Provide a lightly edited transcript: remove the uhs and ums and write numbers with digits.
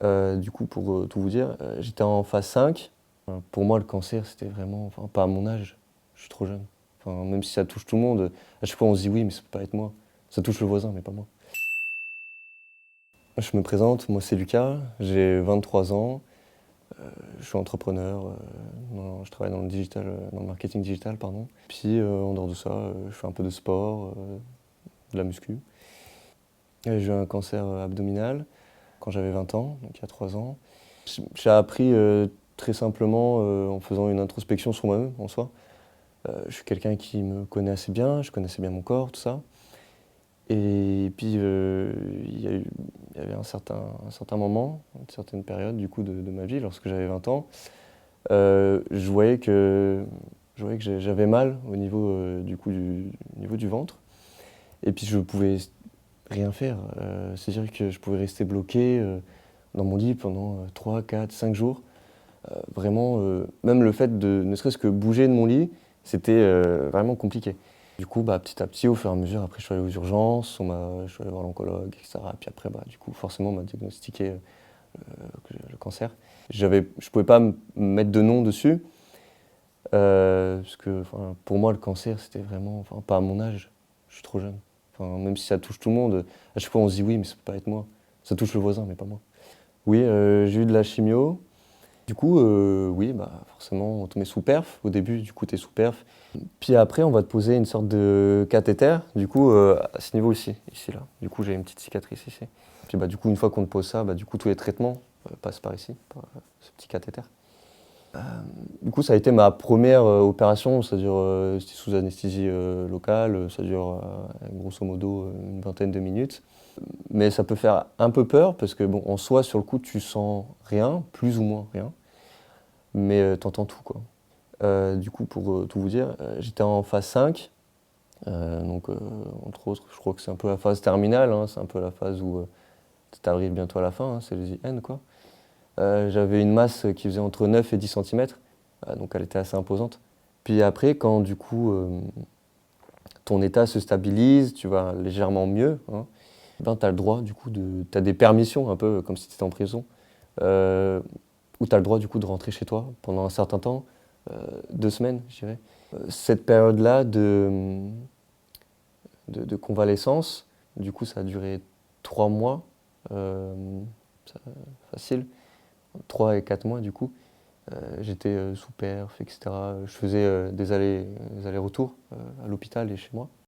Du coup, pour tout vous dire, j'étais en phase 5. Pour moi, le cancer, c'était vraiment, enfin, pas à mon âge, je suis trop jeune. Enfin, même si ça touche tout le monde, à chaque fois on se dit oui, mais ça peut pas être moi. Ça touche le voisin, mais pas moi. Je me présente, moi c'est Lucas, j'ai 23 ans, je suis entrepreneur, je travaille dans le digital, dans le marketing digital, pardon. Puis en dehors de ça, je fais un peu de sport, de la muscu. Et j'ai eu un cancer abdominal quand j'avais 20 ans, donc il y a 3 ans. J'ai appris très simplement en faisant une introspection sur moi-même en soi. Je suis quelqu'un qui me connaît assez bien, je connaissais bien mon corps, tout ça. Et puis il y avait un certain moment, une certaine période du coup de ma vie, lorsque j'avais 20 ans, je voyais que j'avais mal au niveau du coup niveau du ventre. Et puis je pouvais rien faire. C'est-à-dire que je pouvais rester bloqué dans mon lit pendant 3, 4, 5 jours. Vraiment, même le fait de ne serait-ce que bouger de mon lit, c'était vraiment compliqué. Du coup, petit à petit, au fur et à mesure, après je suis allé aux urgences, je suis allé voir l'oncologue, etc. Puis après, du coup, forcément, on m'a diagnostiqué le cancer. Je pouvais pas me mettre de nom dessus, parce que enfin, pour moi, le cancer, c'était vraiment, enfin, pas à mon âge, je suis trop jeune. Enfin, même si ça touche tout le monde, à chaque fois on se dit oui, mais ça peut pas être moi. Ça touche le voisin, mais pas moi. Oui, j'ai eu de la chimio. Du coup, oui, forcément, on te met sous perf. Au début, du coup, tu es sous perf. Puis après, on va te poser une sorte de cathéter, du coup, à ce niveau ici, là. Du coup, j'ai une petite cicatrice ici. Puis du coup, une fois qu'on te pose ça, du coup, tous les traitements passent par ici, par ce petit cathéter. Du coup, ça a été ma première opération, c'est-à-dire c'était sous anesthésie locale, ça dure grosso modo une vingtaine de minutes. Mais ça peut faire un peu peur parce que, bon, en soi, sur le coup, tu sens rien, plus ou moins rien, mais t'entends tout, quoi. Du coup, pour tout vous dire, j'étais en phase 5, donc entre autres, je crois que c'est un peu la phase terminale, hein, c'est un peu la phase où tu arrives bientôt à la fin, hein, c'est les IN, quoi. J'avais une masse qui faisait entre 9 et 10 centimètres, donc elle était assez imposante. Puis après, quand du coup ton état se stabilise, tu vas légèrement mieux, hein, tu as le droit du coup t'as des permissions un peu comme si tu étais en prison, où tu as le droit du coup de rentrer chez toi pendant un certain temps, 2 semaines, je dirais. Cette période-là de convalescence, du coup ça a duré 3 mois, euh, facile, 3 et 4 mois du coup. J'étais sous perf, etc. Je faisais des allers-retours à l'hôpital et chez moi.